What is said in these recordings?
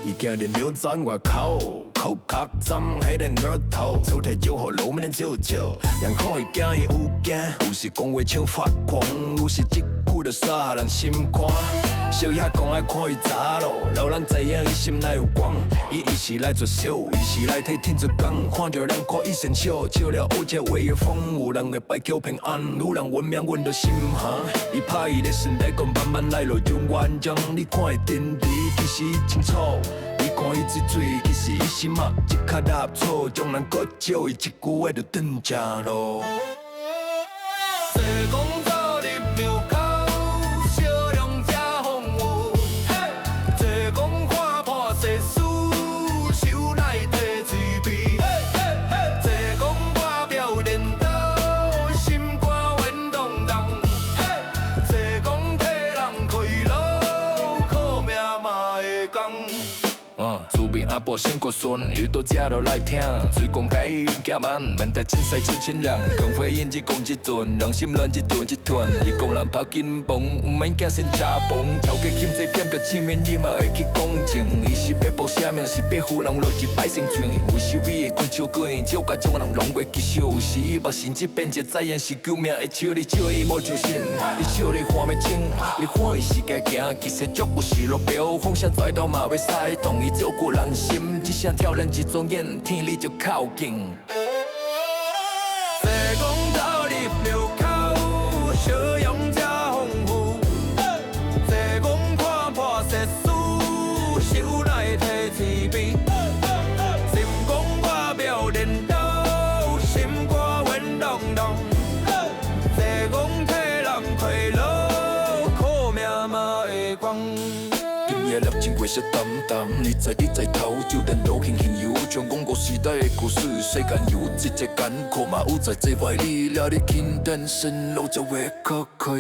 伊今日扭转外口，口壳针迄个额头，手提酒后路面照照，人看伊惊伊有惊，有时讲话像发狂，有时一句就杀人心肝。小野讲爱看伊查路，老人知影伊心内有光。伊是来作秀，伊是来替天作工，看着人看伊先笑，笑了乌只话的风，有人会拜求平安，有人闻名阮着心寒。伊拍伊的身体，讲慢慢来落就完整。你看伊沉沉，其实伊清楚。你看伊水水，其实伊心啊一脚踏错，将人搁笑伊一句话就转正路。坐公走入庙口，小龙吃风雨。坐公看破世事，手内提水杯。坐公我表练刀，心肝稳当当。坐公替人开路，靠命嘛会讲。厝边阿婆先过孙，遇到这就来听。水讲解语行慢，免带真西真亲人。光辉印只讲一顿，人心乱一顿一团。伊讲人拍紧绷，毋免惊先查崩。超过欠这点着前面，你嘛会去讲情。伊是要报啥名，是要扶人落一百生存。为收美的滚手滚，少甲种人拢过继续。有时伊目神只变一知影是救命的手，你笑伊无就神。你笑你看要清，你看伊是该行，其实足有时落标。风声再大嘛袂使同伊照顾人心，一声挑人一双眼，天理就靠近。坐公走入庙口，小羊吃丰富。坐公看破世事，手内提瓷杯。心讲我表练刀，心肝稳当当。坐公替人开路，靠命嘛会光。夜粒经过小淡淡，你在头，就连路行行游，将广告时代的故事，世间有一个艰苦嘛，有在这外里，了你轻点身路才会可开。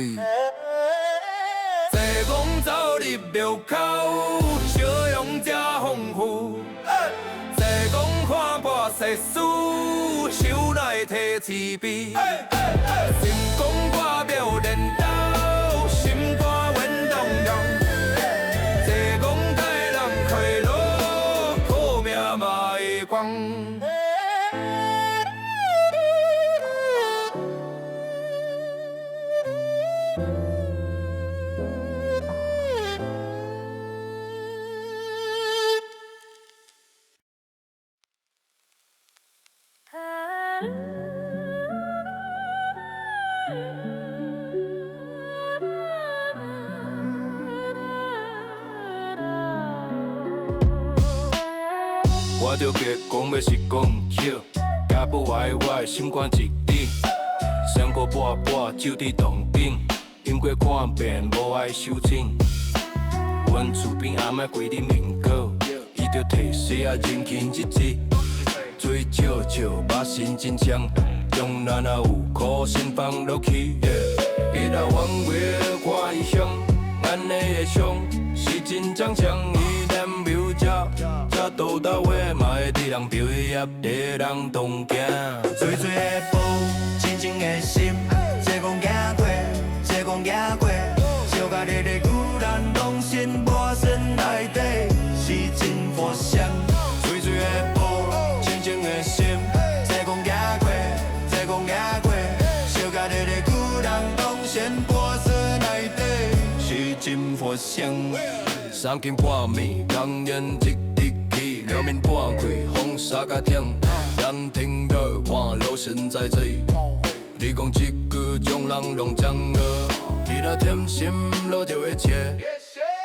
坐公走入庙口，小羊吃丰富。坐公看破世事，手内提瓷杯。心讲我表练刀，心肝稳当当。光。我着结讲要是讲笑，家母爱我的心肝一点，伤过半半酒伫洞顶，饮过看遍无爱收钱。阮厝边阿嬷规日面糕，伊着摕洗啊认轻日子，水少少，肉身真香，将咱啊有苦心放落去。伊若往月看伊香，咱的会伤是真正像伊念庙食。这倒倒话嘛会伫人表演，伫人同行。水水的步，深深的心，坐讲行过，坐讲行过，小甲日日有人拢心无身内底是真佛像。水水的步，深深的心，坐讲行过，坐讲行过，小甲日日有人拢心无身内底是真佛像。三更半暝，人烟一直去，庙面半开，风沙甲甜，咱听到看路神在这。你讲一句，将人拢掌握。你若甜心，路就会切；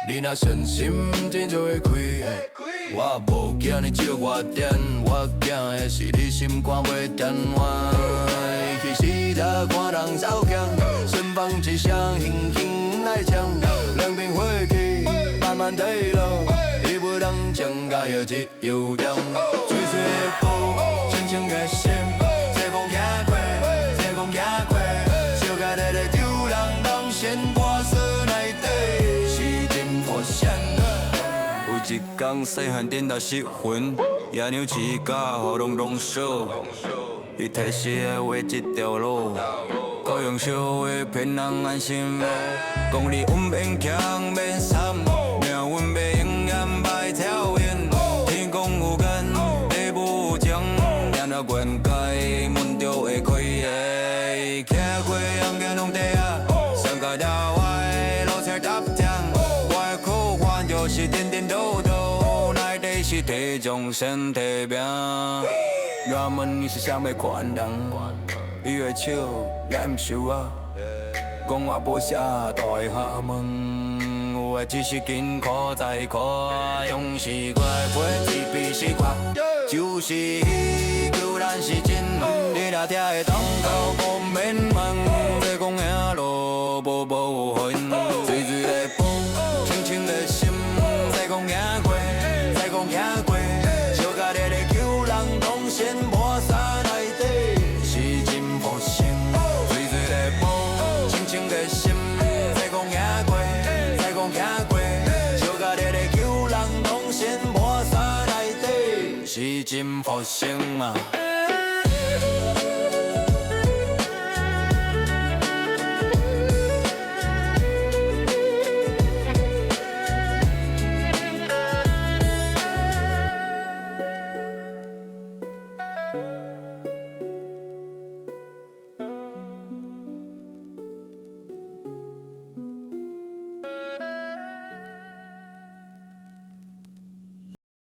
你若顺心，天就会开。我无惊你少我点，我惊的是你心肝袂电话。去时才看人走强，顺风一声，轻轻来唱，两边火气。慢慢退落，伊要人将甲摇一摇凉。水水的步，深深的心，坐讲行过，坐讲行过，小甲讲细汉顶到失魂，野娘指甲互拢拢烧。伊提示的话这条路，够用笑话骗人安心。讲你稳免强免惨，命运要永远歹挑引。天公有眼，地无情，命若愿改，门就会开的。骑过阳光农地啊，上个了外路车搭听，我的苦患就是颠颠倒倒，内底是地上身体病。我问你是啥要款人？伊的手也毋收啊，讲我无啥大的学问，有的只是艰苦再苦，总是我的飞一比是我，就是伊求咱是真。你若听会当到无免问，这讲遐路无有痕，水水的风，轻轻的心，再讲行过，再讲行过。先磨砂内底是真无声，水水的风，轻轻的心，再讲行过，再讲行过，笑甲热的求人拢先磨砂内底是真无声啊。